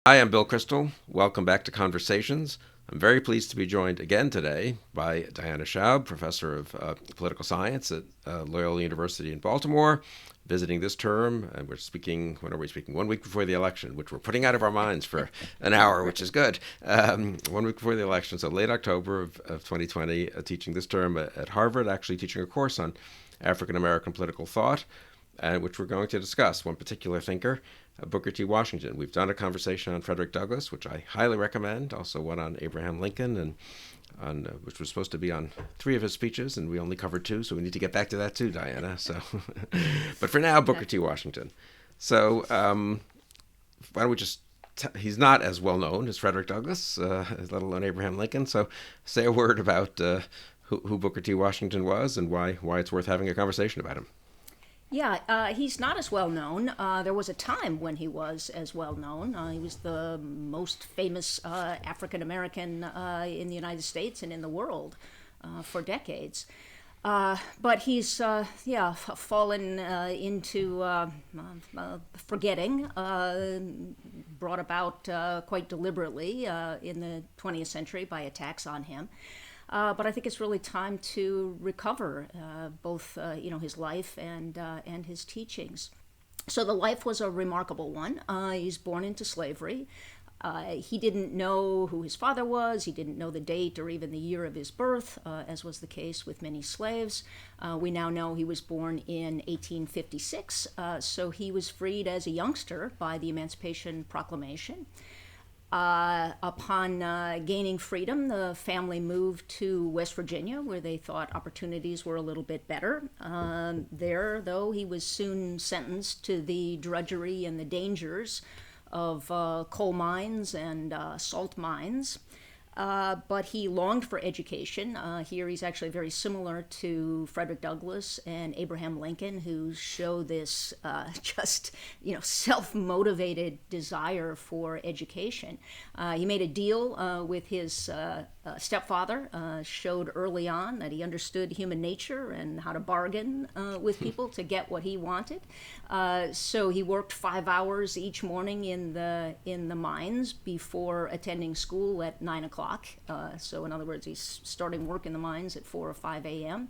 Hi, I'm Bill Kristol. Welcome back to Conversations. I'm very pleased to be joined again today by Diana Schaub, professor of political science at Loyola University in Baltimore, visiting this term. And we're speaking, when are we speaking? 1 week before the election, which we're putting out of our minds for an hour, which is good. 1 week before the election, so late October of 2020, teaching this term at Harvard, actually teaching a course on African American political thought, which we're going to discuss. One particular thinker, Booker T. Washington. We've done a conversation on Frederick Douglass, which I highly recommend. Also one on Abraham Lincoln, and on which was supposed to be on 3 of his speeches, and we only covered 2, so we need to get back to that too, Diana. So, but for now, Booker T. Washington. So why don't we just? He's not as well known as Frederick Douglass, let alone Abraham Lincoln. So say a word about who Booker T. Washington was and why it's worth having a conversation about him. Yeah, he's not as well known. There was a time when he was as well known. He was the most famous African American in the United States and in the world for decades. But he's, fallen into forgetting, brought about quite deliberately in the 20th century by attacks on him. But I think it's really time to recover both, his life and his teachings. So the life was a remarkable one. He's born into slavery. He didn't know who his father was. He didn't know the date or even the year of his birth, as was the case with many slaves. We now know he was born in 1856, so he was freed as a youngster by the Emancipation Proclamation. Upon gaining freedom, the family moved to West Virginia, where they thought opportunities were a little bit better. There, though, he was soon sentenced to the drudgery and the dangers of coal mines and salt mines. But he longed for education. Here he's actually very similar to Frederick Douglass and Abraham Lincoln, who show this self-motivated desire for education. He made a deal with his stepfather, showed early on that he understood human nature and how to bargain with people to get what he wanted. So he worked 5 hours each morning in the mines before attending school at 9 o'clock. So in other words, he's starting work in the mines at 4 or 5 a.m.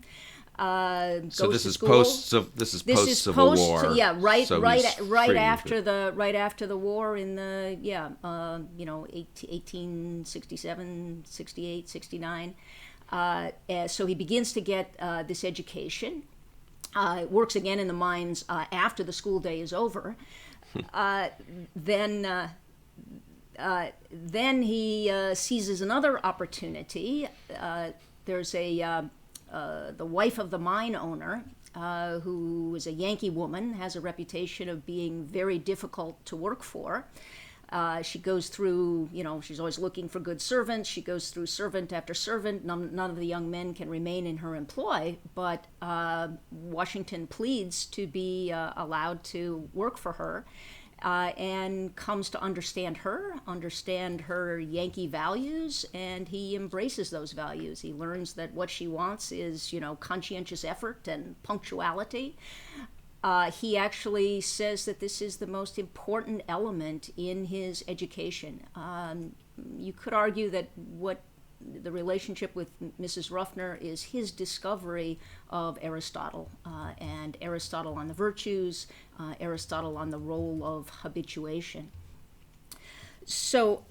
So this is post Civil War. Yeah, right so after the war in the 1867, 68, 69. So he begins to get this education. Works again in the mines after the school day is over. Then he seizes another opportunity. There's the wife of the mine owner, who is a Yankee woman, has a reputation of being very difficult to work for. She goes through, she's always looking for good servants. She goes through servant after servant. None of the young men can remain in her employ, but Washington pleads to be allowed to work for her. And comes to understand her Yankee values, and he embraces those values. He learns that what she wants is, conscientious effort and punctuality. He actually says that this is the most important element in his education. You could argue that what the relationship with Mrs. Ruffner is his discovery of Aristotle, and Aristotle on the virtues, Aristotle on the role of habituation. So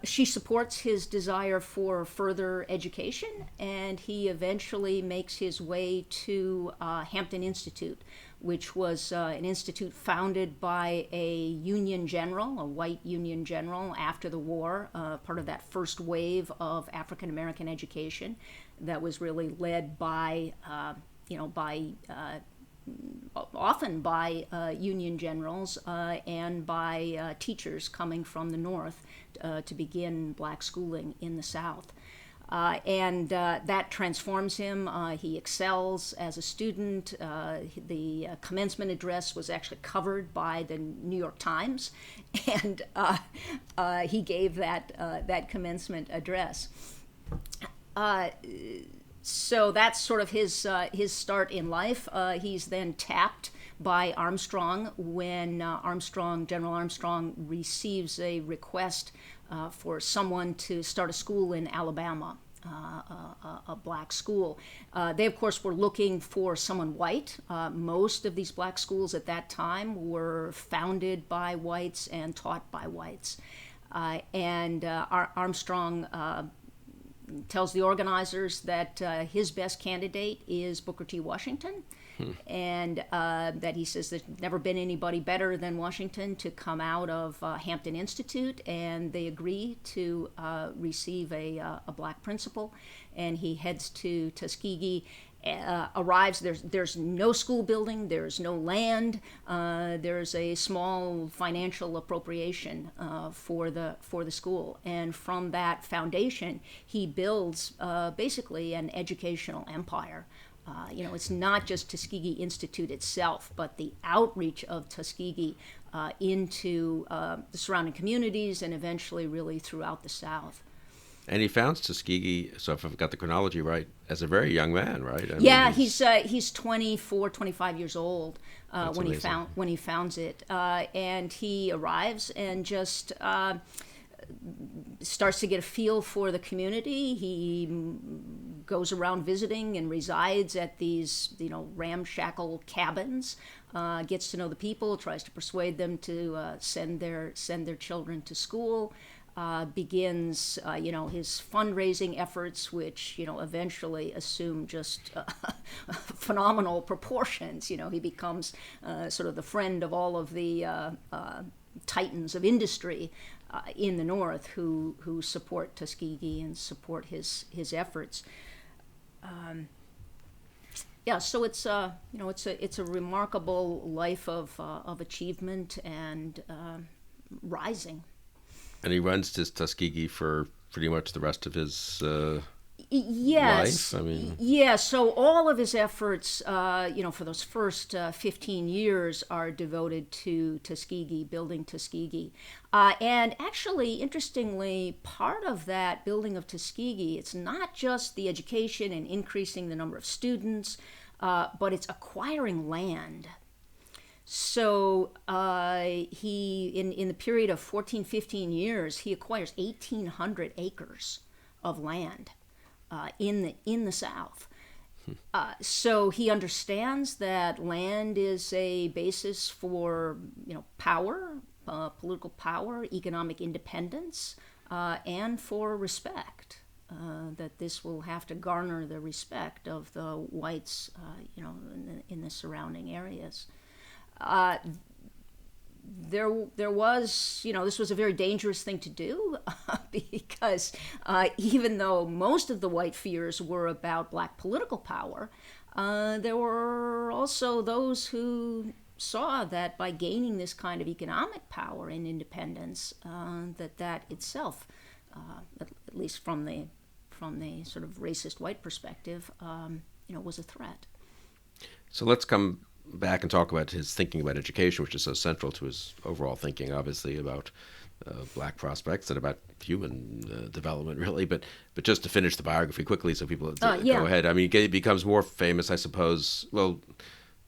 she supports his desire for further education, and he eventually makes his way to Hampton Institute, which was an institute founded by a Union general, a white Union general after the war, part of that first wave of African American education that was really led by, often by Union generals and by teachers coming from the North to begin black schooling in the South. And that transforms him. He excels as a student. The commencement address was actually covered by the New York Times, and he gave that commencement address. So that's sort of his start in life. He's then tapped by Armstrong when General Armstrong receives a request for someone to start a school in Alabama. A black school. They, of course, were looking for someone white. Most of these black schools at that time were founded by whites and taught by whites. Armstrong tells the organizers that his best candidate is Booker T. Washington, and that he says there's never been anybody better than Washington to come out of Hampton Institute, and they agree to receive a black principal, and he heads to Tuskegee. Arrives. There's no school building. There's no land. There's a small financial appropriation for the school, and from that foundation, he builds basically an educational empire. It's not just Tuskegee Institute itself, but the outreach of Tuskegee into the surrounding communities and eventually really throughout the South. And he founds Tuskegee, so if I've got the chronology right, as a very young man, right? He's 24, 25 years old when he founds it, and he arrives and just starts to get a feel for the community. He goes around visiting and resides at these, ramshackle cabins. Gets to know the people, tries to persuade them to send their children to school. Begins, his fundraising efforts, which, eventually assume just phenomenal proportions. He becomes sort of the friend of all of the titans of industry in the North who support Tuskegee and support his efforts. So it's a remarkable life of achievement and rising. And he runs his Tuskegee for pretty much the rest of his yes. life. So all of his efforts, for those first 15 years are devoted to Tuskegee, building Tuskegee. And actually, interestingly, part of that building of Tuskegee, it's not just the education and increasing the number of students, but it's acquiring land. So he, in the period of 14, 15 years, he acquires 1,800 acres of land in the South. So he understands that land is a basis for power, political power, economic independence, and for respect. That this will have to garner the respect of the whites, in the surrounding areas. There was, this was a very dangerous thing to do because even though most of the white fears were about black political power, there were also those who saw that by gaining this kind of economic power and independence, that itself, at least from the sort of racist white perspective, was a threat. So let's come back and talk about his thinking about education, which is so central to his overall thinking, obviously, about black prospects and about human development, really. But just to finish the biography quickly, so people go ahead. I mean, he becomes more famous, I suppose. Well,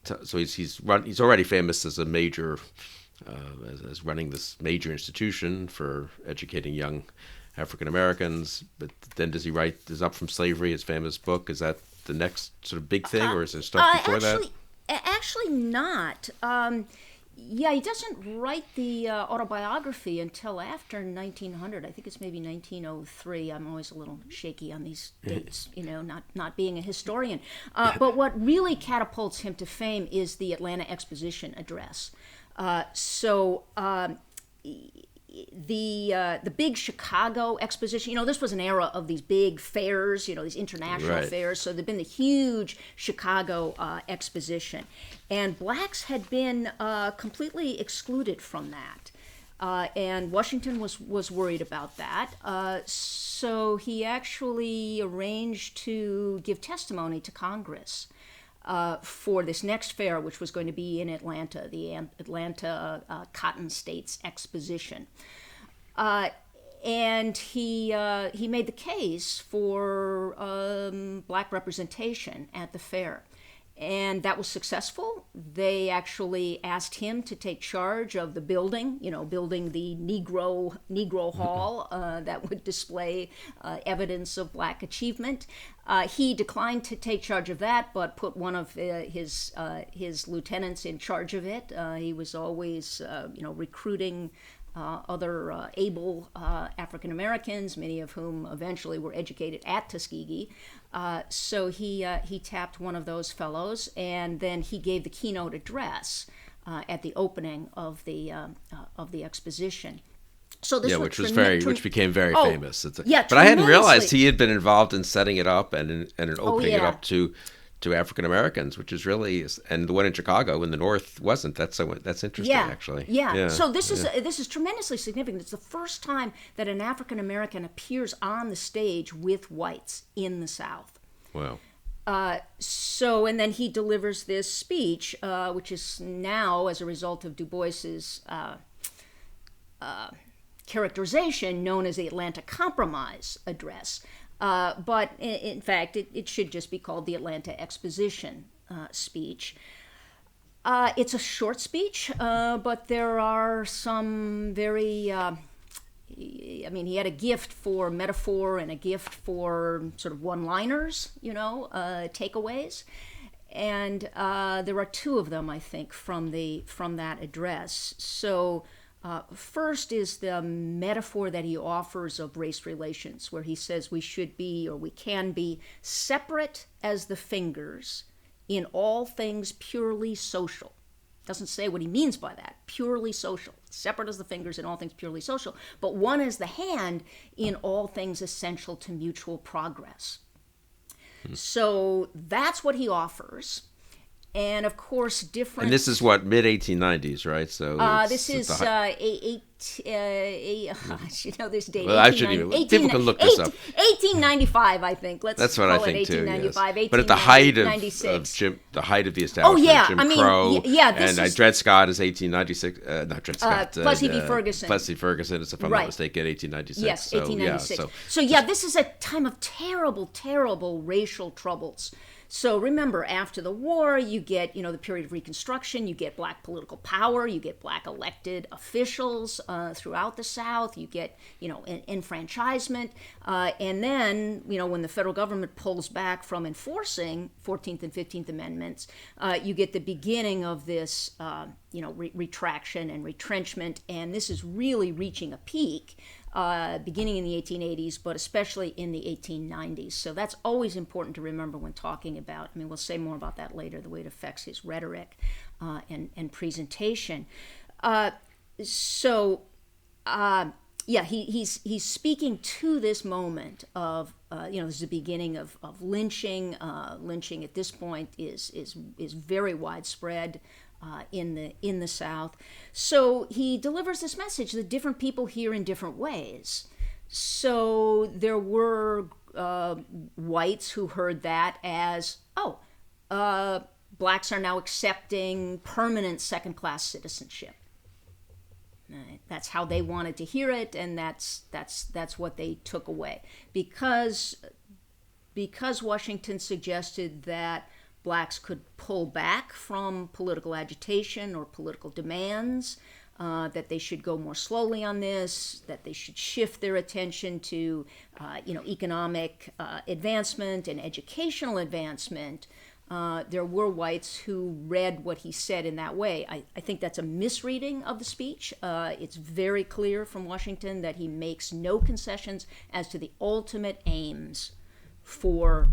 so he's already famous as a major, as running this major institution for educating young African Americans. But then does he write his Up from Slavery, his famous book? Is that the next sort of big thing, or is there stuff before that? Actually not. He doesn't write the autobiography until after 1900. I think it's maybe 1903. I'm always a little shaky on these dates, not being a historian. But what really catapults him to fame is the Atlanta Exposition Address. The big Chicago Exposition, this was an era of these big fairs, these international fairs. So there'd been the huge Chicago Exposition, and blacks had been completely excluded from that. And Washington was worried about that. So he actually arranged to give testimony to Congress for this next fair, which was going to be in Atlanta, the Atlanta Cotton States Exposition. And he made the case for black representation at the fair. and that was successful. They actually asked him to take charge of the building, building the Negro Hall that would display evidence of black achievement. He declined to take charge of that, but put one of his lieutenants in charge of it. He was always, recruiting other able African Americans, many of whom eventually were educated at Tuskegee. So he tapped one of those fellows, and then he gave the keynote address at the opening of the exposition. So this which became very famous. But I hadn't realized he had been involved in setting it up and in opening it up to African Americans, which is really, and the one in Chicago in the North wasn't. That's interesting, actually. Yeah. So this is tremendously significant. It's the first time that an African American appears on the stage with whites in the South. Wow. And then he delivers this speech, which is now, as a result of Du Bois's characterization, known as the Atlanta Compromise Address. But in fact, it should just be called the Atlanta Exposition speech. It's a short speech, but there are some very, he had a gift for metaphor and a gift for sort of one-liners, takeaways. And there are two of them, I think, from that address. So first is the metaphor that he offers of race relations, where he says we should be, or we can be, separate as the fingers in all things purely social. Doesn't say what he means by that. Purely social. Separate as the fingers in all things purely social. But one as the hand in all things essential to mutual progress. So that's what he offers. And of course, different. And this is what, mid-1890s, right? So this is this date. Well, I shouldn't even. People can look this up. 1895, I think. That's what I think too. Yes. 1895, but at the height of the establishment, Jim Crow. And Dred Scott is 1896. Not Dred Scott. Plessy v. Ferguson. Plessy Ferguson is, if I'm not mistaken, 1896. Yes, 1896. So this is a time of terrible, terrible racial troubles. So remember, after the war, you get, the period of Reconstruction, you get black political power, you get black elected officials throughout the South, you get, enfranchisement, and then, when the federal government pulls back from enforcing 14th and 15th Amendments, you get the beginning of this, retraction and retrenchment, and this is really reaching a peak. Beginning in the 1880s, but especially in the 1890s. So that's always important to remember when talking about, we'll say more about that later, the way it affects his rhetoric and presentation. He's speaking to this moment of, this is the beginning of lynching. Lynching at this point is very widespread. In the South. So he delivers this message that different people hear in different ways. So there were whites who heard that as, blacks are now accepting permanent second-class citizenship. That's how they wanted to hear it, and that's what they took away. Because Washington suggested that blacks could pull back from political agitation or political demands, that they should go more slowly on this, that they should shift their attention to, economic advancement and educational advancement. There were whites who read what he said in that way. I think that's a misreading of the speech. It's very clear from Washington that he makes no concessions as to the ultimate aims for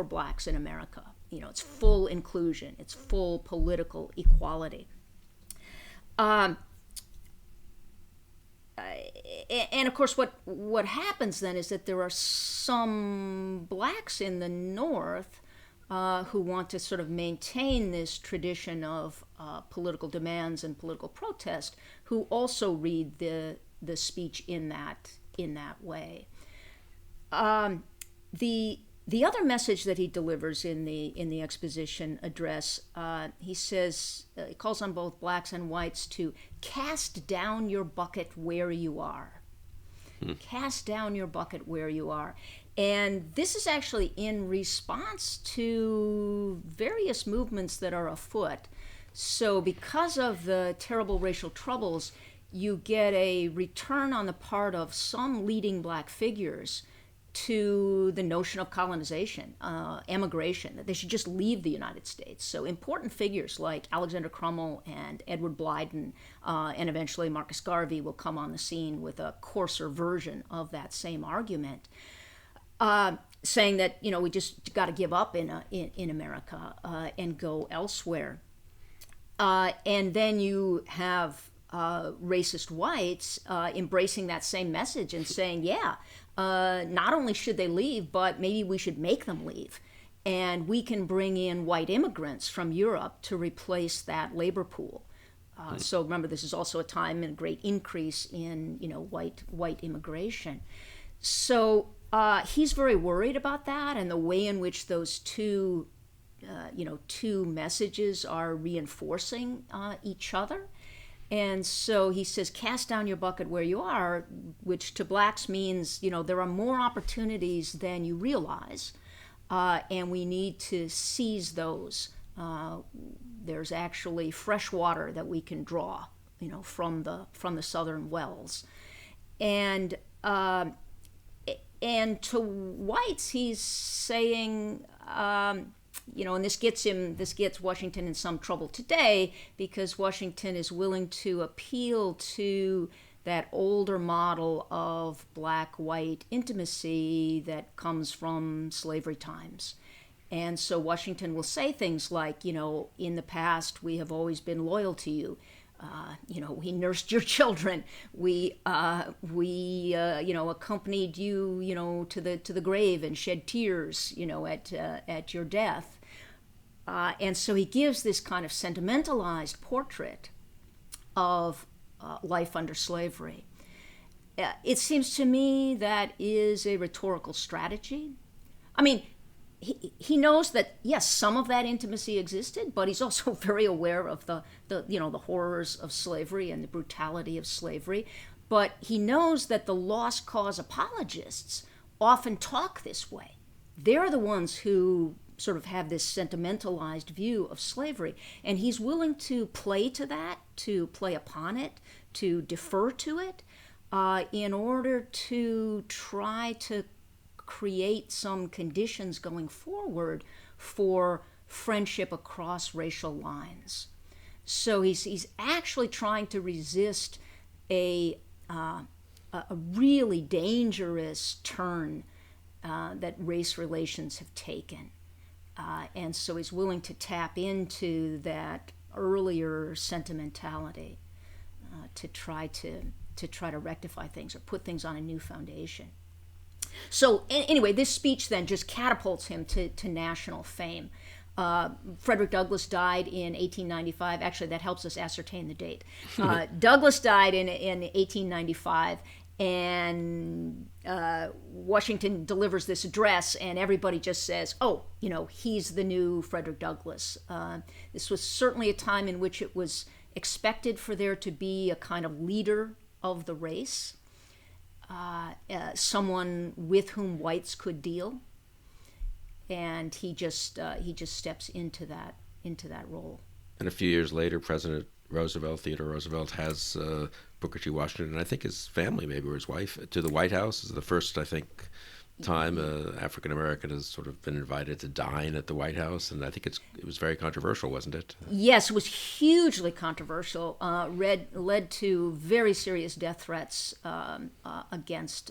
blacks in America. It's full inclusion. It's full political equality. And of course, what happens then is that there are some blacks in the North who want to sort of maintain this tradition of political demands and political protest, who also read the speech in that way. The other message that he delivers in the exposition address, he says, he calls on both blacks and whites to cast down your bucket where you are. Cast down your bucket where you are. And this is actually in response to various movements that are afoot. So, because of the terrible racial troubles, you get a return on the part of some leading black figures to the notion of colonization, emigration, that they should just leave the United States. So important figures like Alexander Crummell and Edward Blyden, and eventually Marcus Garvey will come on the scene with a coarser version of that same argument, saying that we just got to give up in America and go elsewhere. And then you have racist whites embracing that same message and saying, not only should they leave, but maybe we should make them leave. And we can bring in white immigrants from Europe to replace that labor pool. So remember, this is also a time in a great increase in white immigration. So he's very worried about that and the way in which those two messages are reinforcing each other. And so he says, cast down your bucket where you are, which to blacks means, there are more opportunities than you realize, and we need to seize those. There's actually fresh water that we can draw, from the southern wells. And to whites, he's saying, and this gets Washington in some trouble today, because Washington is willing to appeal to that older model of black-white intimacy that comes from slavery times. And so Washington will say things like, in the past we have always been loyal to you. We nursed your children. We accompanied you, to the grave and shed tears, at your death. And so he gives this kind of sentimentalized portrait of life under slavery. It seems to me that is a rhetorical strategy. I mean, he knows that, yes, some of that intimacy existed, but he's also very aware of the horrors of slavery and the brutality of slavery. But he knows that the lost cause apologists often talk this way. They're the ones who sort of have this sentimentalized view of slavery. And he's willing to play to that, to play upon it, to defer to it, in order to try to create some conditions going forward for friendship across racial lines. So he's actually trying to resist a really dangerous turn that race relations have taken. And so he's willing to tap into that earlier sentimentality to try to rectify things or put things on a new foundation. So anyway, this speech then just catapults him to national fame. Frederick Douglass died in 1895. Actually, that helps us ascertain the date. Douglass died in 1895, and Washington delivers this address, and everybody just says, he's the new Frederick Douglass. This was certainly a time in which it was expected for there to be a kind of leader of the race, someone with whom whites could deal, and he just steps into that role. And a few years later, President Theodore Roosevelt has Booker T. Washington, and I think his family, maybe, or his wife, to the White House. This is the first, I think, time African American has sort of been invited to dine at the White House, and I think it was very controversial, wasn't it? Yes, it was hugely controversial. Led to very serious death threats against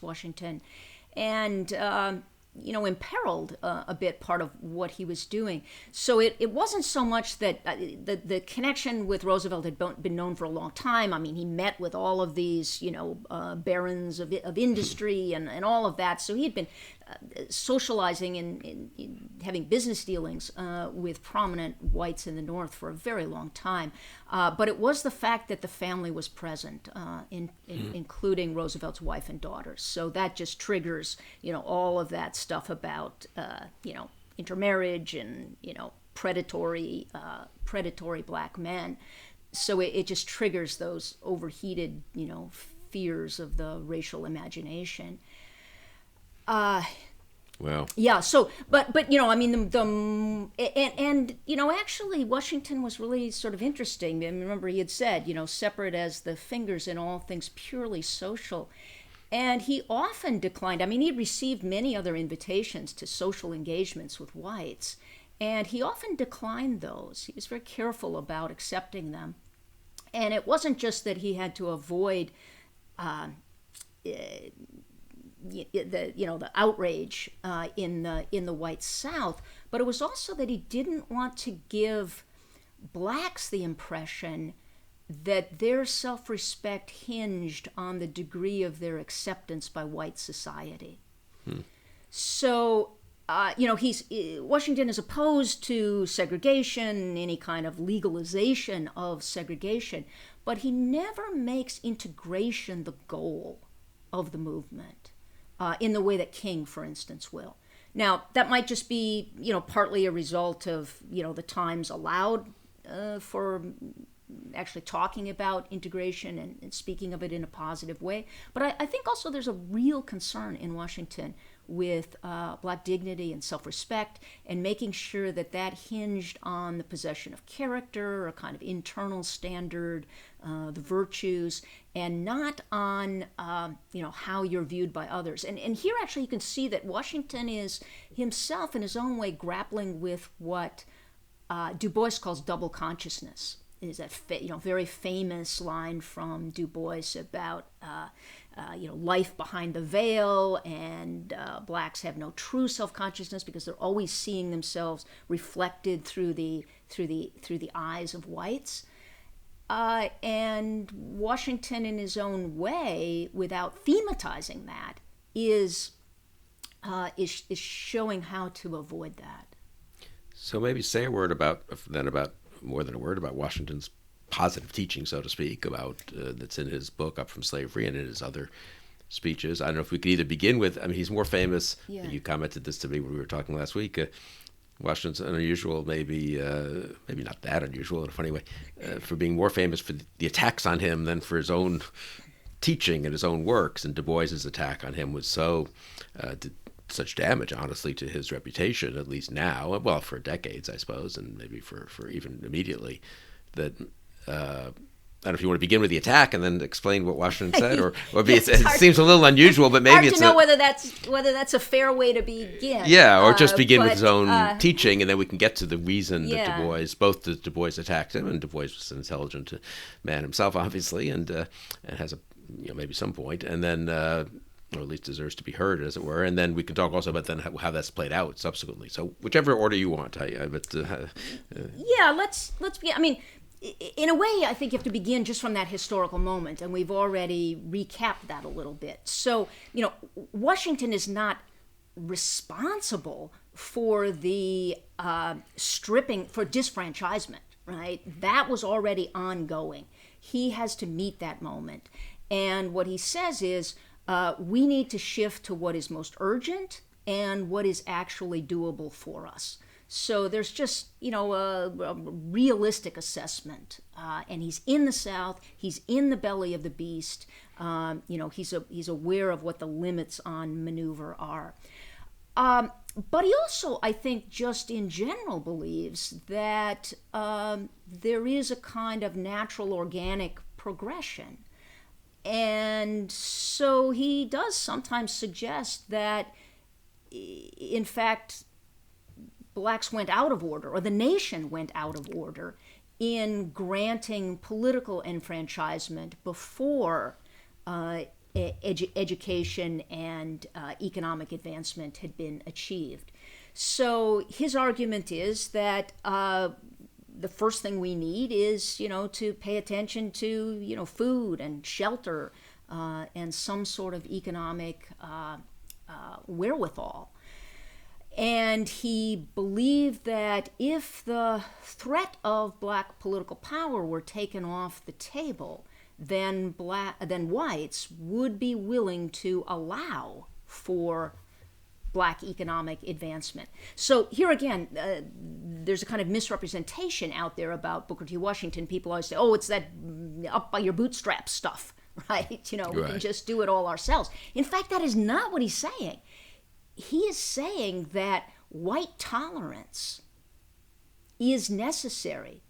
Washington, and imperiled a bit part of what he was doing. So it wasn't so much that the connection with Roosevelt had been known for a long time. I mean, he met with all of these, barons of industry and all of that. So he had been socializing and having business dealings with prominent whites in the North for a very long time. But it was the fact that the family was present, including Roosevelt's wife and daughters. So that just triggers, all of that stuff about, intermarriage and, predatory black men. So it just triggers those overheated, fears of the racial imagination. Well, Yeah. So, but I mean, and actually, Washington was really sort of interesting. I mean, remember, he had said, separate as the fingers in all things purely social. And he often declined. I mean, he received many other invitations to social engagements with whites, and he often declined those. He was very careful about accepting them. And it wasn't just that he had to avoid the outrage in the white South, but it was also that he didn't want to give blacks the impression that their self-respect hinged on the degree of their acceptance by white society. So, Washington is opposed to segregation, any kind of legalization of segregation, but he never makes integration the goal of the movement in the way that King, for instance, will. Now, that might just be, partly a result of, the times allowed for actually talking about integration and speaking of it in a positive way. But I think also there's a real concern in Washington with black dignity and self-respect, and making sure that that hinged on the possession of character, a kind of internal standard, the virtues, and not on how you're viewed by others. And here actually you can see that Washington is himself in his own way grappling with what Du Bois calls double consciousness. Is that very famous line from Du Bois about life behind the veil, and blacks have no true self-consciousness because they're always seeing themselves reflected through the eyes of whites. And Washington, in his own way, without thematizing that, is showing how to avoid that. So maybe say a word about more than a word about Washington's positive teaching, so to speak, about that's in his book Up from Slavery and in his other speeches. I don't know if we could either begin with, I mean, he's more famous. Yeah. You commented this to me when we were talking last week. Washington's unusual, maybe not that unusual in a funny way, for being more famous for the attacks on him than for his own teaching and his own works. And Du Bois's attack on him was did such damage, honestly, to his reputation, at least now, well, for decades, I suppose, and maybe for even immediately, that I don't know if you want to begin with the attack and then explain what Washington said, or it seems a little unusual, but maybe hard to know whether that's a fair way to begin. Yeah, or just begin with his own teaching, and then we can get to the reason that Du Bois attacked him, and Du Bois was an intelligent man himself, obviously, and has maybe some point, and then. Or at least deserves to be heard, as it were, and then we can talk also about then how that's played out subsequently. So whichever order you want, let's begin. I mean, in a way, I think you have to begin just from that historical moment, and we've already recapped that a little bit. So, Washington is not responsible for the stripping, for disfranchisement, right? That was already ongoing. He has to meet that moment, and what he says is, we need to shift to what is most urgent and what is actually doable for us. So there's just, a realistic assessment. And he's in the South. He's in the belly of the beast. He's aware of what the limits on maneuver are. But he also, I think, just in general believes that there is a kind of natural, organic progression. And so he does sometimes suggest that, in fact, blacks went out of order, or the nation went out of order, in granting political enfranchisement before education and economic advancement had been achieved. So his argument is that the first thing we need is, to pay attention to, food and shelter and some sort of economic wherewithal. And he believed that if the threat of black political power were taken off the table, then whites would be willing to allow for black economic advancement. So here again, there's a kind of misrepresentation out there about Booker T. Washington. People always say, oh, it's that up by your bootstraps stuff, right? We can just do it all ourselves. In fact, that is not what he's saying. he is saying that white tolerance is necessary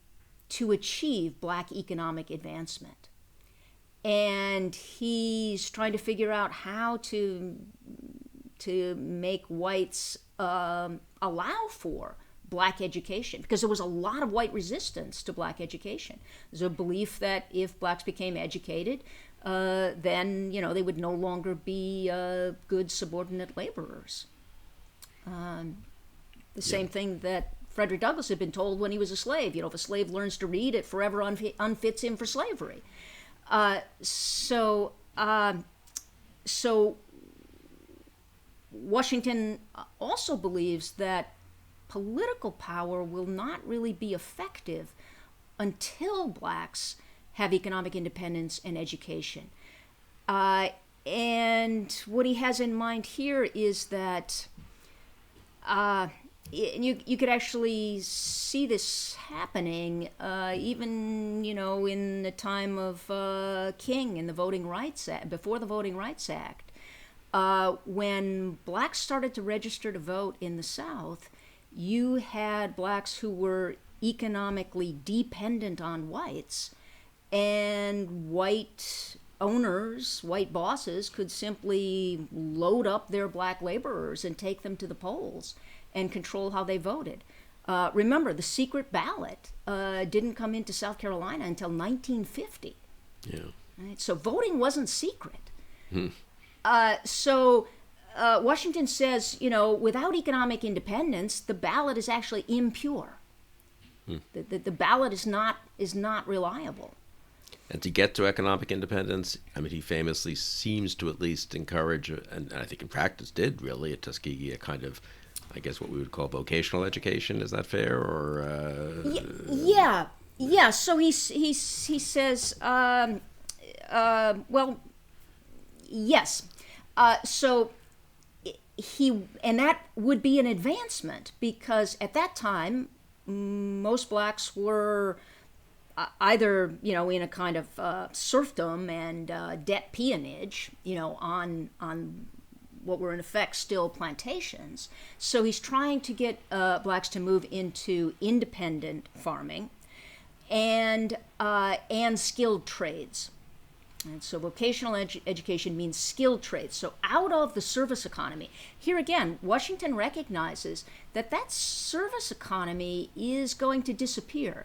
to achieve black economic advancement. And he's trying to figure out how to make whites allow for black education, because there was a lot of white resistance to black education. There's a belief that if blacks became educated, then they would no longer be good subordinate laborers. The same thing that Frederick Douglass had been told when he was a slave. If a slave learns to read, it forever unfits him for slavery. So Washington also believes that political power will not really be effective until blacks have economic independence and education. And what he has in mind here is that you could actually see this happening even in the time of King and the Voting Rights Act, before the Voting Rights Act, when blacks started to register to vote in the South. You had blacks who were economically dependent on whites, and white owners, white bosses, could simply load up their black laborers and take them to the polls and control how they voted. Remember, the secret ballot didn't come into South Carolina until 1950. Yeah. Right? So voting wasn't secret. So Washington says, without economic independence, the ballot is actually impure. The ballot is not reliable. And to get to economic independence, he famously seems to at least encourage, and I think in practice did really at Tuskegee, a kind of, I guess, what we would call vocational education. Is that fair? Or yeah. So he says, well, yes. So and that would be an advancement, because at that time most blacks were either in a kind of serfdom and debt peonage, on what were in effect still plantations. So he's trying to get blacks to move into independent farming and skilled trades. And so vocational education means skilled trades. So out of the service economy. Here again, Washington recognizes that service economy is going to disappear.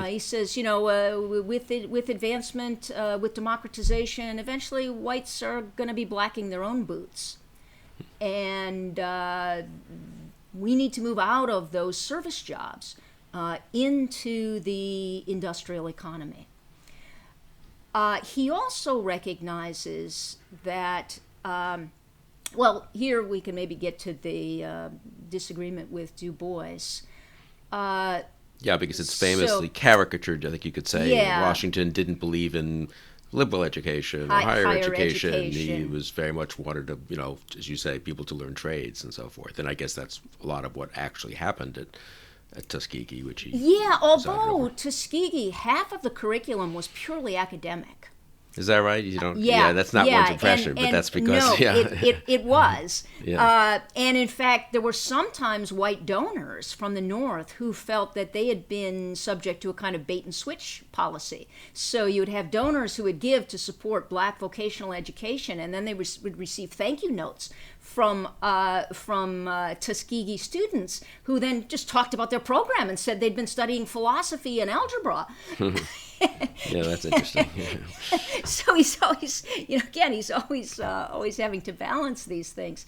He says, with advancement, with democratization, eventually whites are going to be blacking their own boots. And we need to move out of those service jobs into the industrial economy. He also recognizes that, here we can maybe get to the disagreement with Du Bois. Because it's famously caricatured, I think you could say. Yeah. Washington didn't believe in liberal education or higher education. He was very much wanted to, as you say, people to learn trades and so forth. And I guess that's a lot of what actually happened at Tuskegee, which he... Yeah, although Tuskegee, half of the curriculum was purely academic. Is that right? You don't. Yeah, that's not one's impression, but that's because it was. Yeah. And in fact, there were sometimes white donors from the North who felt that they had been subject to a kind of bait and switch policy. So you would have donors who would give to support black vocational education, and then they would receive thank you notes from Tuskegee students who then just talked about their program and said they'd been studying philosophy and algebra. Yeah, that's interesting. Yeah. So he's always, he's always having to balance these things.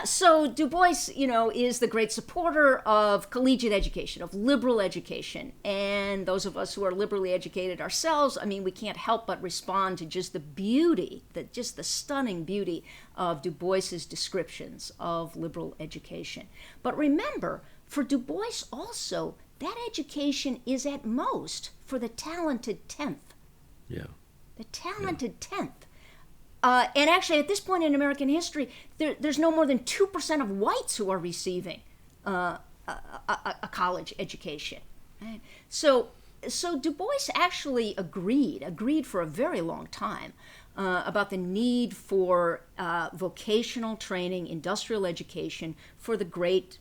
So Du Bois, is the great supporter of collegiate education, of liberal education. And those of us who are liberally educated ourselves, we can't help but respond to just the beauty, just the stunning beauty of Du Bois's descriptions of liberal education. But remember, for Du Bois also, that education is at most for the talented 10th. Yeah. The talented 10th. And actually, at this point in American history, there's no more than 2% of whites who are receiving a college education. Right? So Du Bois actually agreed for a very long time about the need for vocational training, industrial education for the great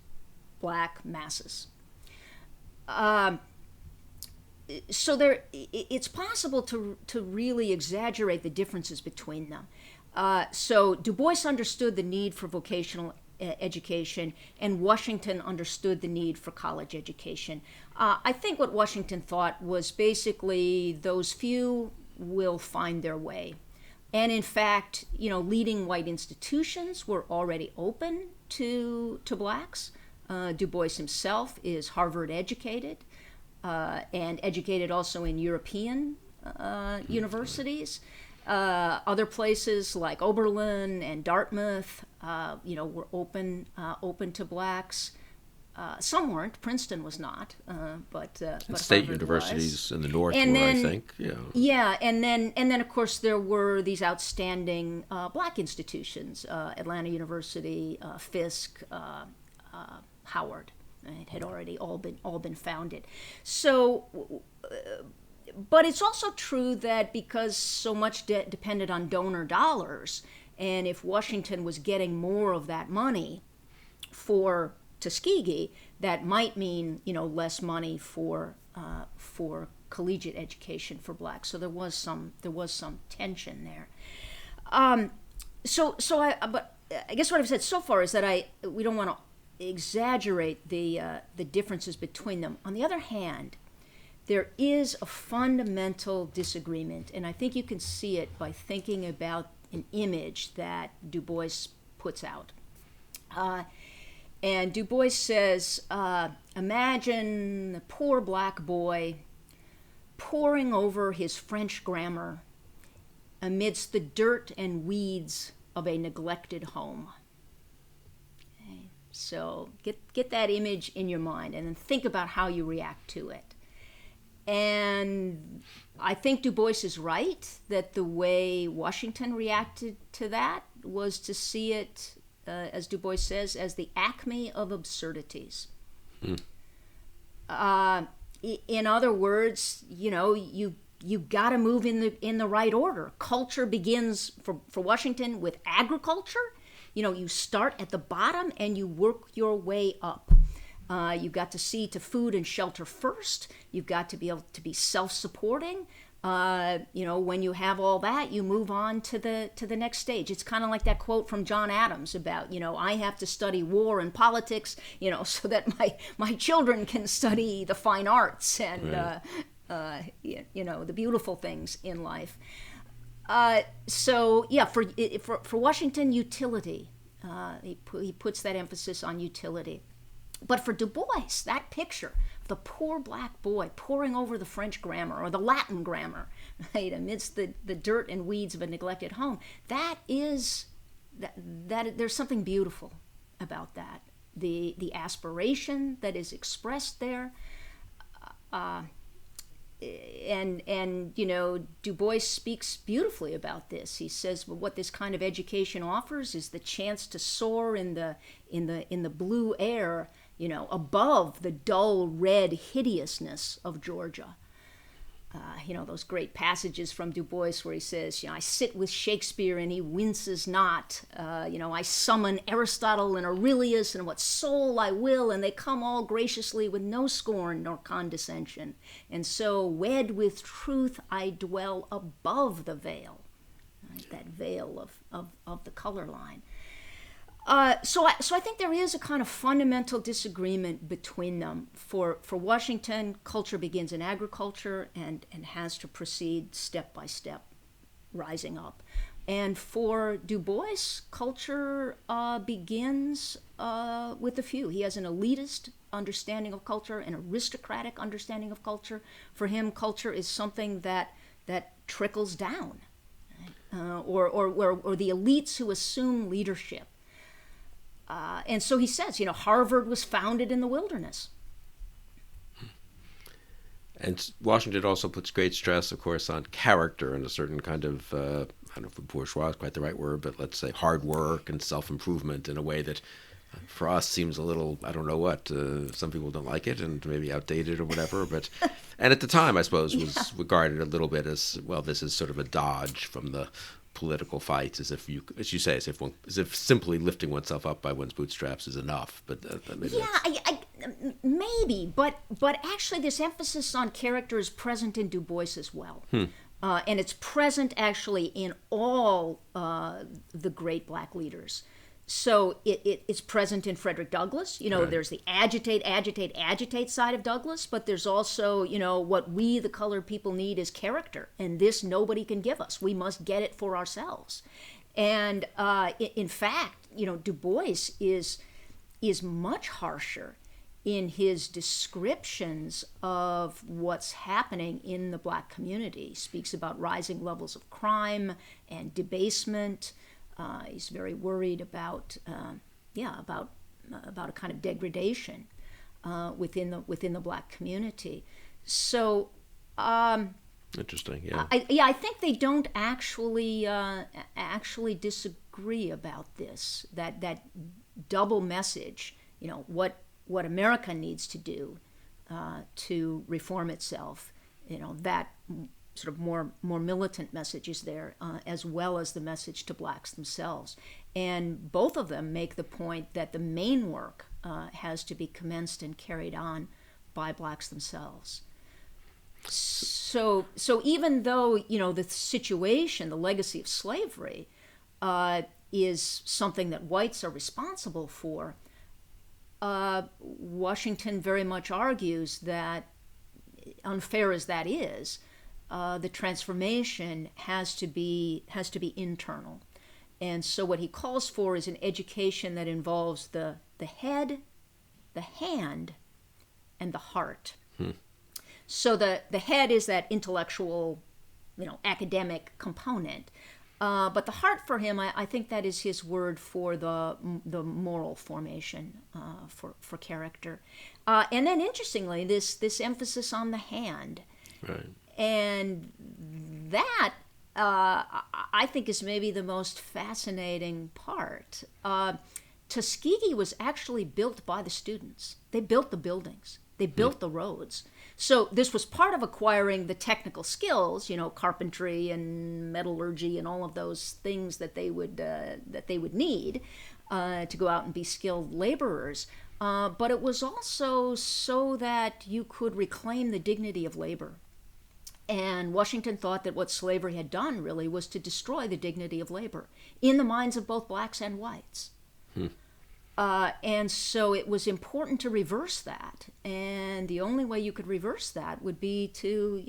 black masses. So it's possible to really exaggerate the differences between them. So Du Bois understood the need for vocational education, and Washington understood the need for college education. I think what Washington thought was basically those few will find their way. And in fact, leading white institutions were already open to blacks. Du Bois himself is Harvard educated, and educated also in European universities. Other places like Oberlin and Dartmouth, were open to blacks. Some weren't. Princeton was not, but state Harvard universities was. in the north And were, then, I think. Yeah. Yeah, and then of course there were these outstanding black institutions: Atlanta University, Fisk, Howard. It had already all been founded. So. But it's also true that because so much depended on donor dollars, and if Washington was getting more of that money for Tuskegee, that might mean less money for collegiate education for blacks. So there was some tension there. But I guess what I've said so far is that we don't want to exaggerate the differences between them. On the other hand, there is a fundamental disagreement, and I think you can see it by thinking about an image that Du Bois puts out. And Du Bois says, imagine a poor black boy poring over his French grammar amidst the dirt and weeds of a neglected home. Okay? So get that image in your mind and then think about how you react to it. And I think Du Bois is right that the way Washington reacted to that was to see it, as Du Bois says, as the acme of absurdities. In other words, you got to move in the right order. Culture begins for Washington with agriculture. You start at the bottom and you work your way up. You've got to see to food and shelter first. You've got to be able to be self-supporting. When you have all that, you move on to the next stage. It's kind of like that quote from John Adams about, I have to study war and politics, so that my children can study the fine arts and, right. The beautiful things in life. For Washington, utility. He puts that emphasis on utility. But for Du Bois, that picture, the poor black boy poring over the French grammar or the Latin grammar, right, amidst the dirt and weeds of a neglected home, that there's something beautiful about that. The aspiration that is expressed there, and Du Bois speaks beautifully about this. He says, well, what this kind of education offers is the chance to soar in the blue air, above the dull red hideousness of Georgia. Those great passages from Du Bois where he says, I sit with Shakespeare and he winces not. I summon Aristotle and Aurelius and what soul I will, and they come all graciously with no scorn nor condescension. And so, wed with truth, I dwell above the veil, right? That veil of the color line. So I think there is a kind of fundamental disagreement between them. For Washington, culture begins in agriculture and has to proceed step by step, rising up. And for Du Bois, culture begins with the few. He has an elitist understanding of culture, an aristocratic understanding of culture. For him, culture is something that trickles down, right? or the elites who assume leadership. And so he says, Harvard was founded in the wilderness. And Washington also puts great stress, of course, on character and a certain kind of, I don't know if bourgeois is quite the right word, but let's say hard work and self-improvement in a way that for us seems a little, I don't know what, some people don't like it and maybe outdated or whatever. But and at the time, I suppose, was regarded a little bit as, well, this is sort of a dodge from the political fights as if as you say, as if simply lifting oneself up by one's bootstraps is enough. But maybe maybe, but actually, this emphasis on character is present in Du Bois as well, and it's present actually in all the great black leaders. So it's present in Frederick Douglass. Right. There's the agitate side of Douglass, but there's also, what we, the colored people, need is character. And this nobody can give us. We must get it for ourselves. And in fact, Du Bois is much harsher in his descriptions of what's happening in the black community. He speaks about rising levels of crime and debasement. He's very worried about a kind of degradation within the black community. So interesting, yeah. I think they don't actually disagree about this. That double message. What America needs to do to reform itself. That sort of more militant messages there, as well as the message to blacks themselves. And both of them make the point that the main work has to be commenced and carried on by blacks themselves. So even though, the situation, the legacy of slavery, is something that whites are responsible for, Washington very much argues that, unfair as that is, the transformation has to be internal. And so what he calls for is an education that involves the head, the hand, and the heart. So the head is that intellectual, academic component. But the heart for him, I think that is his word for the moral formation for character. And then interestingly, this emphasis on the hand. Right. And that, I think, is maybe the most fascinating part. Tuskegee was actually built by the students. They built the buildings. They built the roads. So this was part of acquiring the technical skills, carpentry and metallurgy and all of those things that they would need to go out and be skilled laborers. But it was also so that you could reclaim the dignity of labor. And Washington thought that what slavery had done really was to destroy the dignity of labor in the minds of both blacks and whites. And so it was important to reverse that. And the only way you could reverse that would be to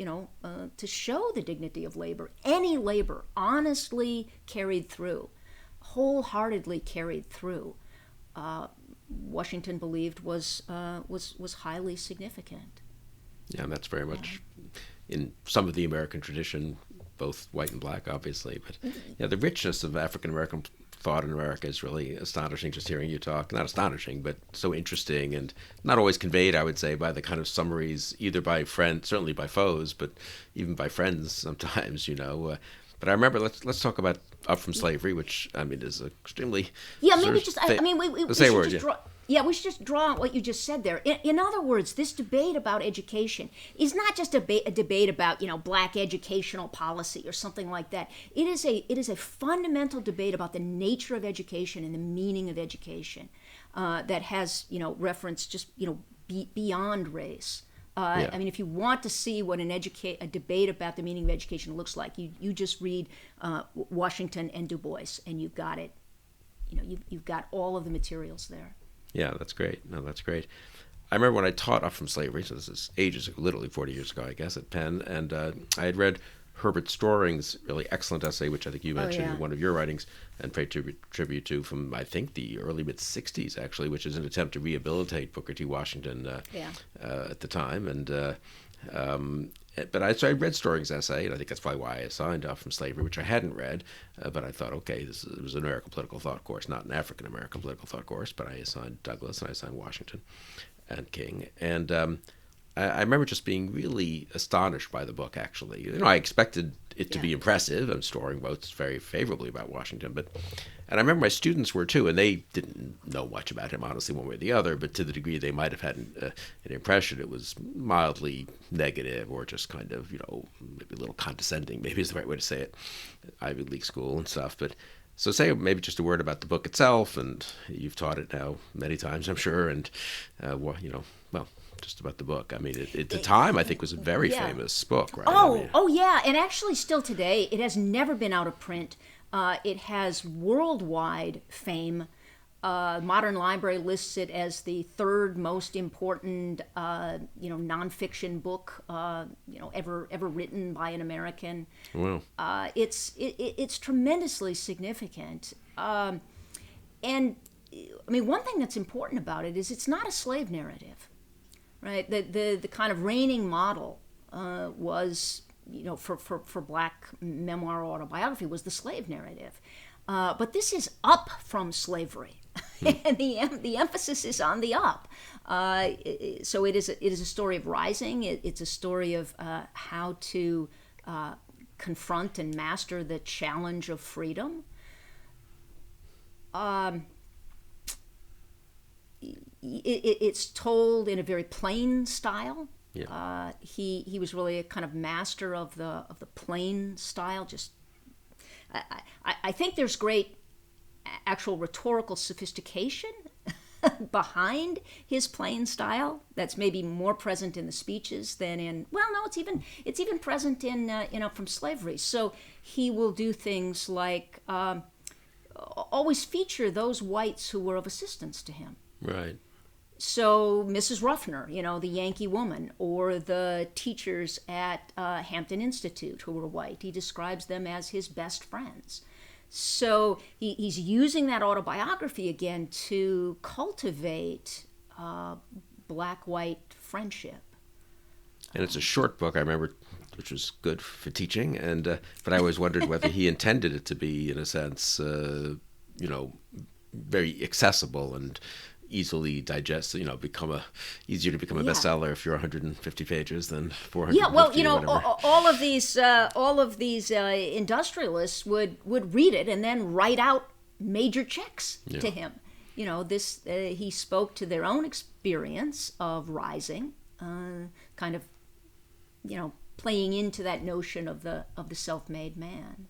show the dignity of labor. Any labor honestly carried through, wholeheartedly carried through, Washington believed was highly significant. Yeah, and that's very much in some of the American tradition, both white and black, obviously. But yeah, the richness of African American thought in America is really astonishing, just hearing you talk. Not astonishing, but so interesting, and not always conveyed, I would say, by the kind of summaries, either by friends, certainly by foes, but even by friends sometimes, But I remember, let's talk about Up From Slavery, which, is extremely... Yeah, maybe just, we should just draw... Yeah, we should just draw on what you just said there. In other words, this debate about education is not just a debate about, black educational policy or something like that. It is a fundamental debate about the nature of education and the meaning of education that has, reference just, beyond race. If you want to see what a debate about the meaning of education looks like, you just read Washington and Du Bois, and you've got it. You've got all of the materials there. Yeah, that's great. No, that's great. I remember when I taught Up From Slavery, so this is ages ago, literally 40 years ago, I guess, at Penn, and I had read Herbert Storing's really excellent essay, which I think you mentioned in one of your writings and paid tribute to, from, I think, the early mid-'60s, actually, which is an attempt to rehabilitate Booker T. Washington at the time. And but I read Storing's essay, and I think that's probably why I assigned Up From Slavery, which I hadn't read, but I thought, okay, it was an American political thought course, not an African-American political thought course, but I assigned Douglass and I assigned Washington and King. And I remember just being really astonished by the book. Actually, I expected it to be impressive. I'm storing votes very favorably about Washington, and I remember my students were too, and they didn't know much about him, honestly, one way or the other. But to the degree they might have had an impression, it was mildly negative, or just kind of, maybe a little condescending. Maybe is the right way to say it. Ivy League school and stuff, but. So say maybe just a word about the book itself, and you've taught it now many times, I'm sure, and just about the book. I mean, at the time, I think was a very famous book, right? Oh yeah, and actually still today, it has never been out of print. It has worldwide fame. Modern Library lists it as the third most important, nonfiction book, ever written by an American. Wow. It's tremendously significant. And I mean, one thing that's important about it is it's not a slave narrative, right? The kind of reigning model was, for Black memoir or autobiography, was the slave narrative. But this is up from slavery. And the emphasis is on the up. So it is a story of rising. It's a story of how to confront and master the challenge of freedom. It's told in a very plain style. Yeah. He was really a kind of master of the plain style. Just I think there's great actual rhetorical sophistication behind his plain style that's maybe more present in the speeches than in, it's even present in From Slavery. So he will do things like always feature those whites who were of assistance to him. Right. So Mrs. Ruffner, the Yankee woman, or the teachers at Hampton Institute who were white, he describes them as his best friends. So he's using that autobiography again to cultivate Black-white friendship. And it's a short book, I remember, which was good for teaching. And but I always wondered whether he intended it to be, in a sense, very accessible and easily digest, easier to become a bestseller if you're 150 pages than 450. Yeah, well, all of these industrialists would read it and then write out major checks to him. He spoke to their own experience of rising, kind of, playing into that notion of the self-made man.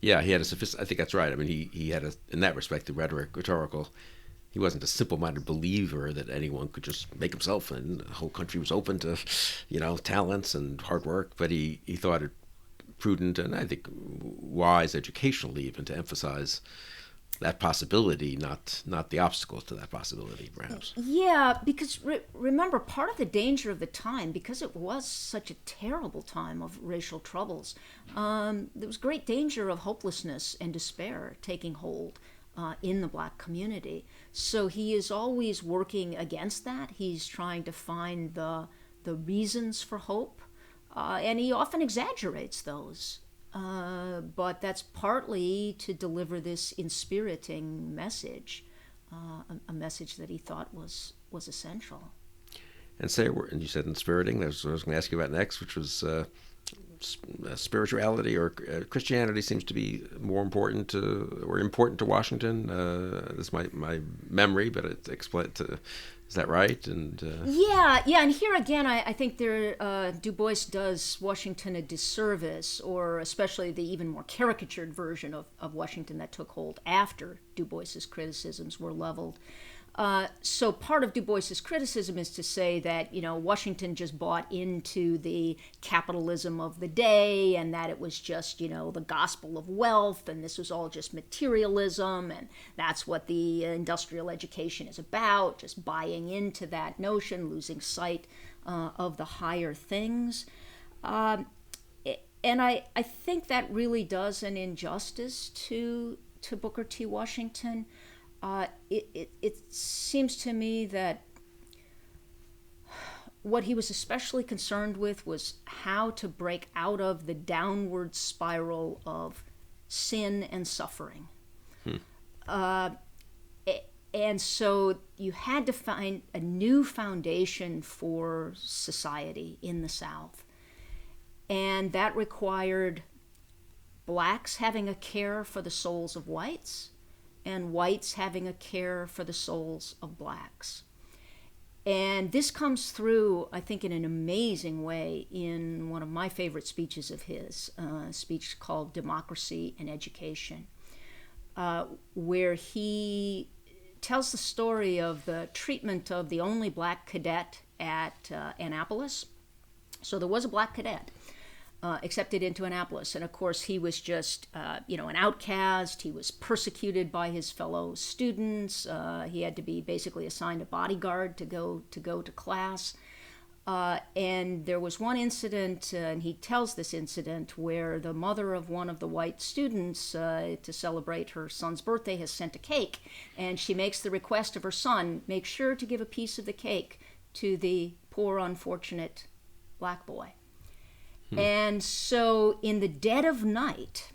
Yeah, he had I think that's right. I mean, he had in that respect, the rhetorical. He wasn't a simple-minded believer that anyone could just make himself, and the whole country was open to, talents and hard work. But he thought it prudent and I think wise educationally even to emphasize that possibility, not the obstacles to that possibility, perhaps. Yeah, because remember, part of the danger of the time, because it was such a terrible time of racial troubles, there was great danger of hopelessness and despair taking hold in the Black community. So he is always working against that. He's trying to find the reasons for hope, and he often exaggerates those. But that's partly to deliver this inspiriting message, a message that he thought was essential. And and you said inspiriting. That's what I was going to ask you about next, which was spirituality or Christianity seems to be more important to Washington. This is my memory, but it's explained to. Is that right? And yeah, and here again, I think Du Bois does Washington a disservice, or especially the even more caricatured version of Washington that took hold after Du Bois's criticisms were leveled. So part of Du Bois's criticism is to say that, Washington just bought into the capitalism of the day, and that it was just, the gospel of wealth, and this was all just materialism, and that's what the industrial education is about, just buying into that notion, losing sight of the higher things. And I think that really does an injustice to Booker T. Washington. It seems to me that what he was especially concerned with was how to break out of the downward spiral of sin and suffering. And so you had to find a new foundation for society in the South. And that required blacks having a care for the souls of whites and whites having a care for the souls of blacks. And this comes through, I think, in an amazing way in one of my favorite speeches of his, a speech called Democracy and Education, where he tells the story of the treatment of the only black cadet at Annapolis. So there was a black cadet accepted into Annapolis. And of course, he was just, an outcast. He was persecuted by his fellow students. He had to be basically assigned a bodyguard to go to class. And there was one incident, and he tells this incident, where the mother of one of the white students, to celebrate her son's birthday, has sent a cake. And she makes the request of her son, make sure to give a piece of the cake to the poor, unfortunate black boy. And so in the dead of night,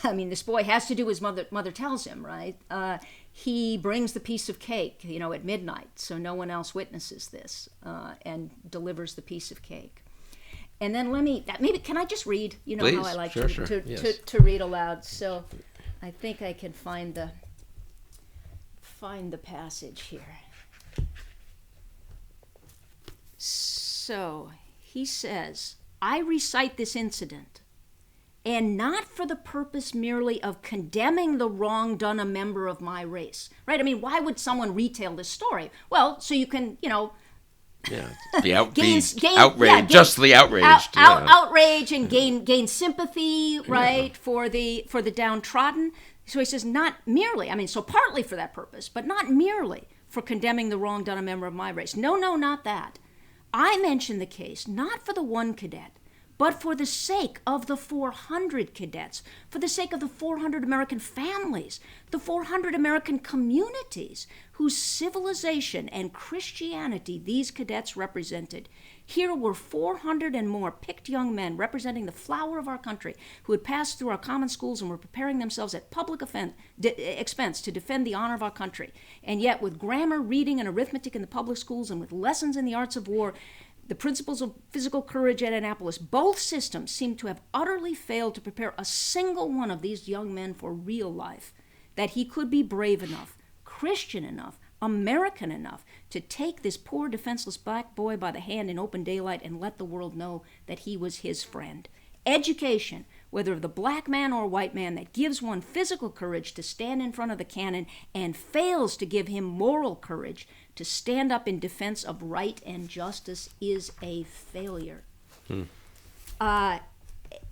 I mean, this boy has to do as mother tells him, right? He brings the piece of cake, at midnight, so no one else witnesses this, and delivers the piece of cake. And then can I just read? You know, Please. how I like Sure. to read aloud. So I think I can find the passage here. So he says, I recite this incident, and not for the purpose merely of condemning the wrong done a member of my race. Right? I mean, why would someone retell this story? Well, so you can, be outraged, justly outraged. Outrage and gain sympathy, right, for the downtrodden. So he says, not merely, so partly for that purpose, but not merely for condemning the wrong done a member of my race. No, not that. I mention the case not for the one cadet, but for the sake of the 400 cadets, for the sake of the 400 American families, the 400 American communities whose civilization and Christianity these cadets represented. Here were 400 and more picked young men representing the flower of our country who had passed through our common schools and were preparing themselves at public expense to defend the honor of our country. And yet with grammar, reading, and arithmetic in the public schools and with lessons in the arts of war, the principles of physical courage at Annapolis, both systems seem to have utterly failed to prepare a single one of these young men for real life, that he could be brave enough, Christian enough, American enough to take this poor defenseless black boy by the hand in open daylight and let the world know that he was his friend. Education, whether of the black man or white man, that gives one physical courage to stand in front of the cannon and fails to give him moral courage to stand up in defense of right and justice is a failure. I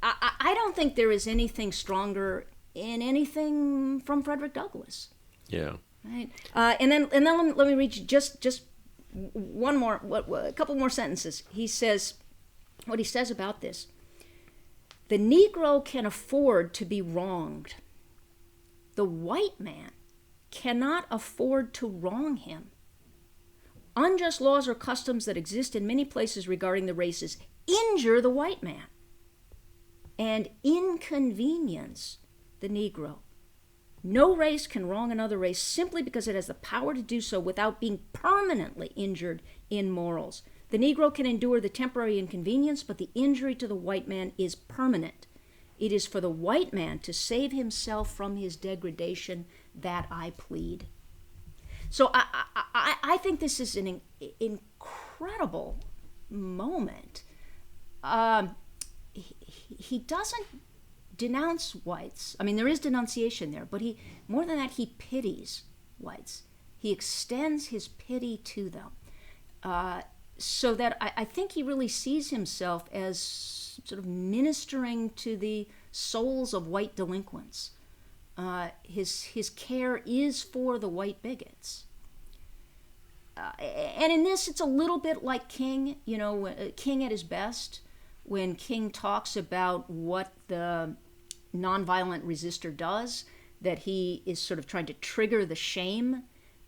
don't think there is anything stronger in anything from Frederick Douglass. Yeah. Right. And then let me read you just a couple more sentences. He says, what he says about this: the Negro can afford to be wronged. The white man cannot afford to wrong him. Unjust laws or customs that exist in many places regarding the races injure the white man and inconvenience the Negro. No race can wrong another race simply because it has the power to do so without being permanently injured in morals. The Negro can endure the temporary inconvenience, but the injury to the white man is permanent. It is for the white man to save himself from his degradation that I plead. So I think this is an incredible moment. He doesn't denounce whites. There is denunciation there, but more than that, he pities whites. He extends his pity to them. So that I think he really sees himself as sort of ministering to the souls of white delinquents. His care is for the white bigots. And in this, it's a little bit like King, King at his best, when King talks about what the nonviolent resistor does, that he is sort of trying to trigger the shame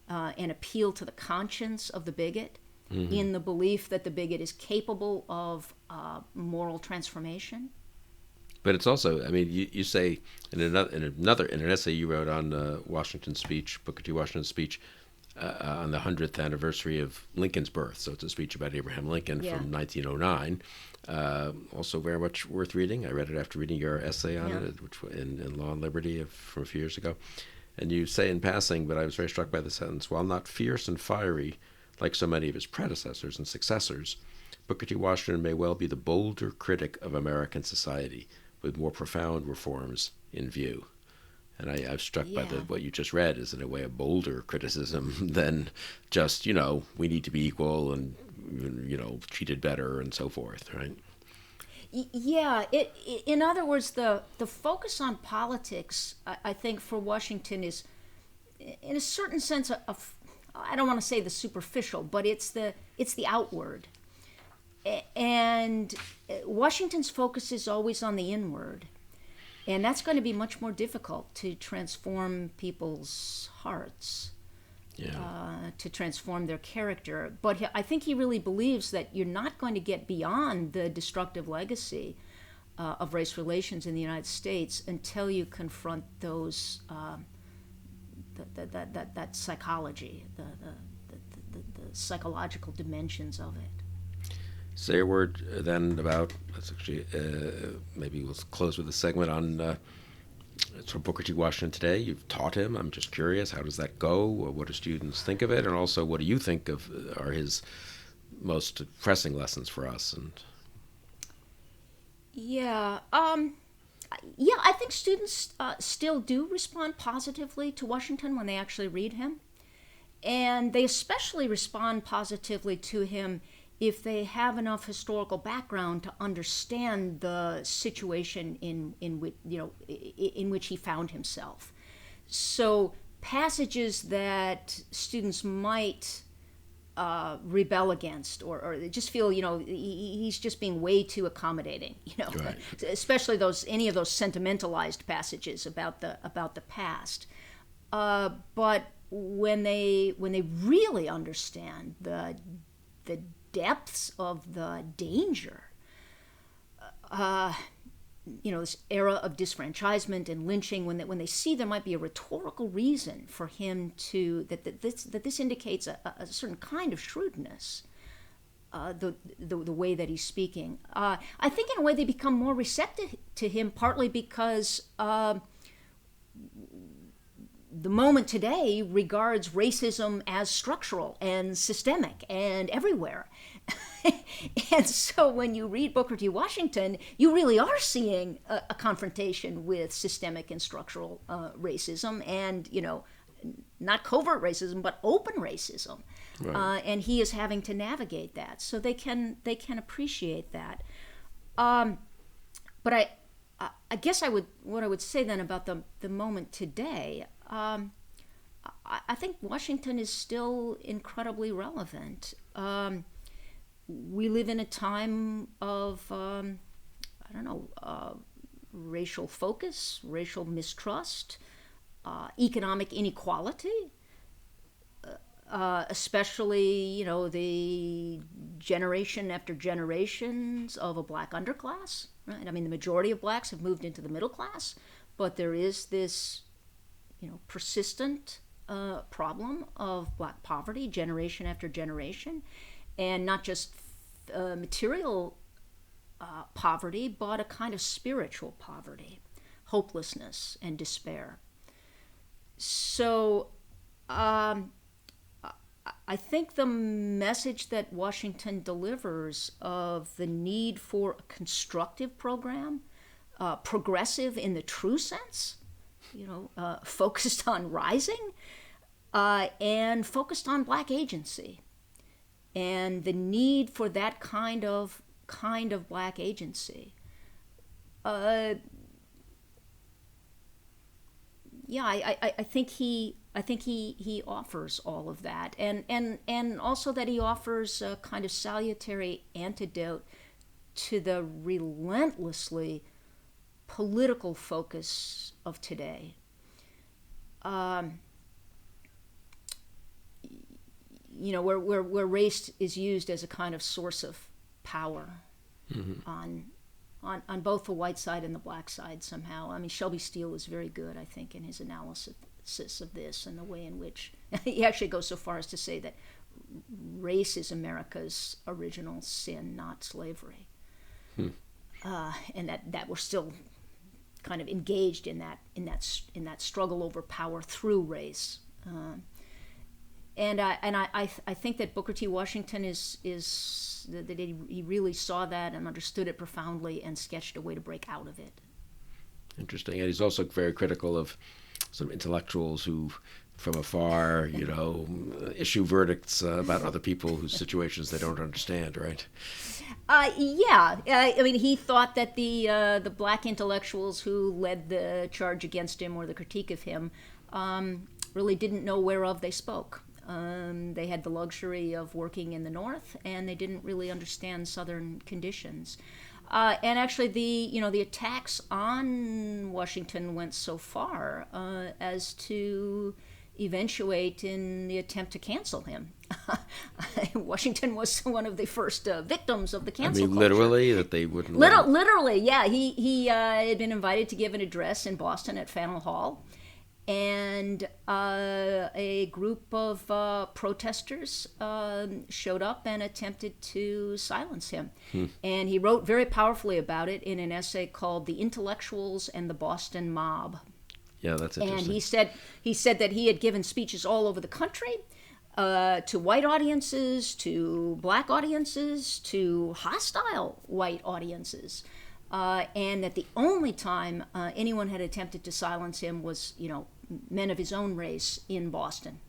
and appeal to the conscience of the bigot, in the belief that the bigot is capable of moral transformation. But it's also, I mean, you say in an essay you wrote on Washington's speech, Booker T. Washington's speech, on the 100th anniversary of Lincoln's birth. So it's a speech about Abraham Lincoln Yeah. from 1909. Also very much worth reading. I read it after reading your essay on Yeah. it, which in Law and Liberty from a few years ago. And you say in passing, but I was very struck by the sentence, while not fierce and fiery like so many of his predecessors and successors, Booker T. Washington may well be the bolder critic of American society, with more profound reforms in view. And I was struck by Yeah. what you just read is in a way a bolder criticism than just, we need to be equal and, treated better and so forth, right? Yeah. In other words, the focus on politics, I think, for Washington is, in a certain sense, I don't want to say the superficial, but it's the outward. And Washington's focus is always on the inward. And that's going to be much more difficult to transform people's hearts, to transform their character. But I think he really believes that you're not going to get beyond the destructive legacy of race relations in the United States until you confront those, that psychology, the psychological dimensions of it. Say a word then about, let's actually, maybe we'll close with a segment on from Booker T. Washington today. You've taught him. I'm just curious, how does that go? What do students think of it? And also, what do you think of are his most pressing lessons for us? And Yeah. Yeah, I think students still do respond positively to Washington when they actually read him. And they especially respond positively to him if they have enough historical background to understand the situation in which he found himself. So passages that students might rebel against, or they just feel he's just being way too accommodating, right. especially any of those sentimentalized passages about the past. But when they really understand the depths of the danger, this era of disfranchisement and lynching, when they see there might be a rhetorical reason for him that this indicates a certain kind of shrewdness, the way that he's speaking. I think in a way they become more receptive to him, partly because the moment today regards racism as structural and systemic and everywhere. And so when you read Booker T. Washington, you really are seeing a confrontation with systemic and structural racism, and not covert racism but open racism. Right. And he is having to navigate that, so they can appreciate that. But I guess what I would say then about the moment today, I think Washington is still incredibly relevant. We live in a time of, racial focus, racial mistrust, economic inequality, especially, the generation after generations of a black underclass, right? I mean, the majority of blacks have moved into the middle class, but there is this persistent problem of black poverty generation after generation, and not just material poverty, but a kind of spiritual poverty, hopelessness and despair. So I think the message that Washington delivers of the need for a constructive program, progressive in the true sense, focused on rising, and focused on black agency, and the need for that kind of black agency. I think he offers all of that, and also that he offers a kind of salutary antidote to the relentlessly political focus of today. Where race is used as a kind of source of power, mm-hmm. on both the white side and the black side somehow. I mean, Shelby Steele is very good, I think, in his analysis of this and the way in which he actually goes so far as to say that race is America's original sin, not slavery, and that we're still kind of engaged in that struggle over power through race. And I think that Booker T. Washington is that he really saw that and understood it profoundly and sketched a way to break out of it. Interesting. And he's also very critical of some intellectuals who, from afar, issue verdicts about other people whose situations they don't understand, right? Yeah. I mean, he thought that the black intellectuals who led the charge against him or the critique of him really didn't know whereof they spoke. They had the luxury of working in the North, and they didn't really understand Southern conditions. And actually, the attacks on Washington went so far as to eventuate in the attempt to cancel him. Washington was one of the first victims of the cancel culture. Literally, that they wouldn't. Literally, yeah. He had been invited to give an address in Boston at Faneuil Hall, and a group of protesters showed up and attempted to silence him. And he wrote very powerfully about it in an essay called "The Intellectuals and the Boston Mob." Yeah, that's interesting. And he said that he had given speeches all over the country, to white audiences, to black audiences, to hostile white audiences, and that the only time anyone had attempted to silence him was, men of his own race in Boston.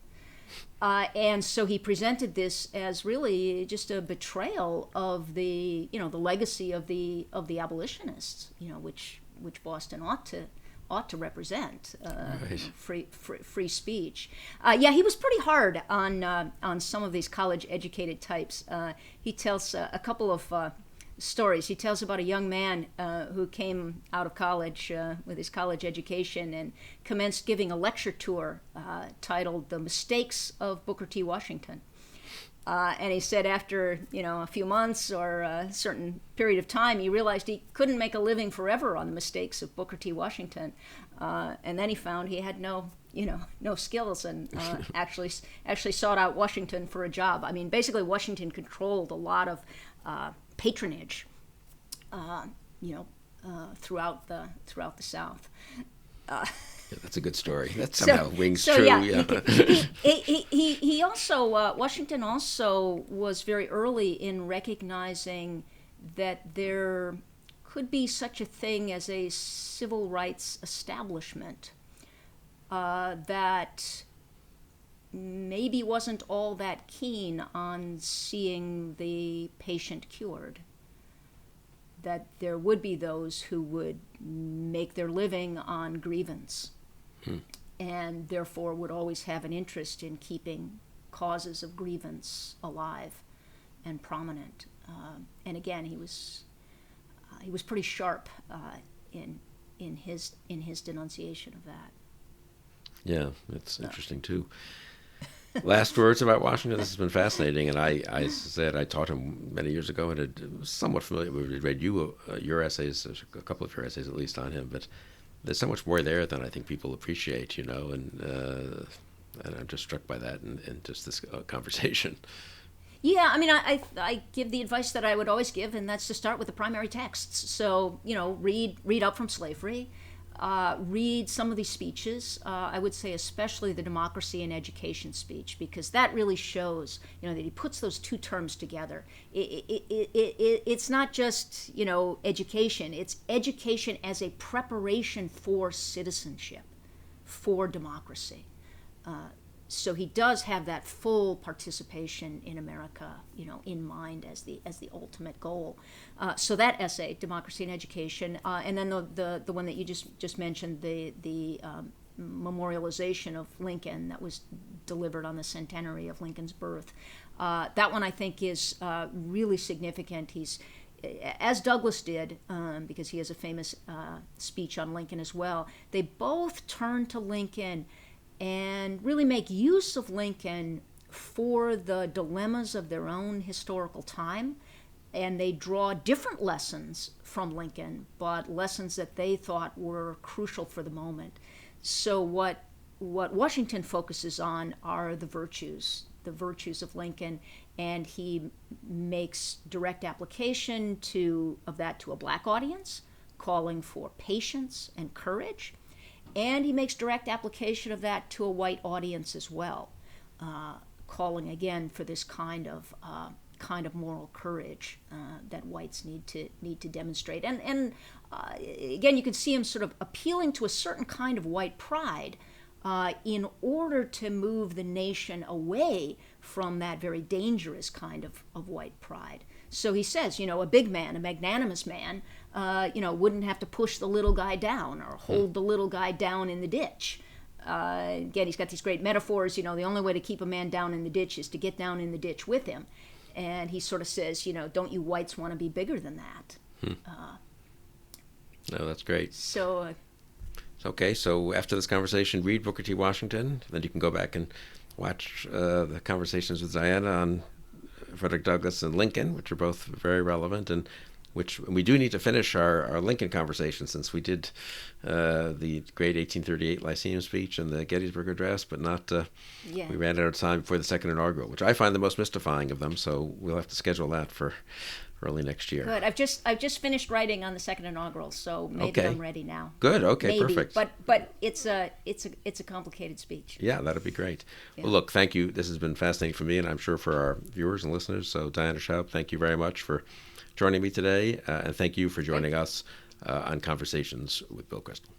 And so he presented this as really just a betrayal of the legacy of the abolitionists, which Boston ought to represent, right. free speech. Yeah, he was pretty hard on some of these college-educated types. He tells a couple of stories. He tells about a young man who came out of college with his college education and commenced giving a lecture tour titled "The Mistakes of Booker T. Washington." And he said after a few months or a certain period of time, he realized he couldn't make a living forever on the mistakes of Booker T. Washington. And then he found he had no skills, and actually sought out Washington for a job. I mean, basically, Washington controlled a lot of patronage, throughout the South. Yeah, that's a good story. That somehow rings so true. Yeah. He also Washington also was very early in recognizing that there could be such a thing as a civil rights establishment that maybe wasn't all that keen on seeing the patient cured. That there would be those who would make their living on grievance, and therefore would always have an interest in keeping causes of grievance alive and prominent. And again, he was pretty sharp in his denunciation of that. Yeah, it's interesting too. Last words about Washington. This has been fascinating, and I said I taught him many years ago, and was somewhat familiar. We read your essays, a couple of your essays at least on him, but there's so much more there than I think people appreciate, and I'm just struck by that in just this conversation. Yeah, I mean, I give the advice that I would always give, and that's to start with the primary texts. So, read up from slavery. Read some of these speeches. I would say especially the Democracy and Education speech, because that really shows, that he puts those two terms together. It's not just, education. It's education as a preparation for citizenship, for democracy. So he does have that full participation in America, in mind as the ultimate goal. So that essay, Democracy and Education, and then the one that you just mentioned, the memorialization of Lincoln that was delivered on the centenary of Lincoln's birth. That one I think is really significant. He's, as Douglas did, because he has a famous speech on Lincoln as well. They both turn to Lincoln and really make use of Lincoln for the dilemmas of their own historical time, and they draw different lessons from Lincoln, but lessons that they thought were crucial for the moment. So what Washington focuses on are the virtues of Lincoln, and he makes direct application of that to a black audience, calling for patience and courage, and he makes direct application of that to a white audience as well, calling again for this kind of moral courage that whites need to demonstrate. And again, you can see him sort of appealing to a certain kind of white pride in order to move the nation away from that very dangerous kind of white pride. So he says, a big man, a magnanimous man, wouldn't have to push the little guy down or hold the little guy down in the ditch. Again, he's got these great metaphors. The only way to keep a man down in the ditch is to get down in the ditch with him. And he sort of says, don't you whites want to be bigger than that? No, that's great. So, okay, so after this conversation, read Booker T. Washington. Then you can go back and watch the conversations with Diana on Frederick Douglass and Lincoln, which are both very relevant, and which we do need to finish our Lincoln conversation, since we did the great 1838 Lyceum speech and the Gettysburg Address, but not. We ran out of time before the second inaugural, which I find the most mystifying of them. So we'll have to schedule that for early next year. Good. I've just finished writing on the second inaugural, so maybe I'm ready now. Good. Okay. Maybe. Perfect. But it's a complicated speech. Yeah, that'd be great. Yeah. Well, look, thank you. This has been fascinating for me, and I'm sure for our viewers and listeners. So, Diana Schaub, thank you very much for joining me today, and thank you for joining us on Conversations with Bill Kristol.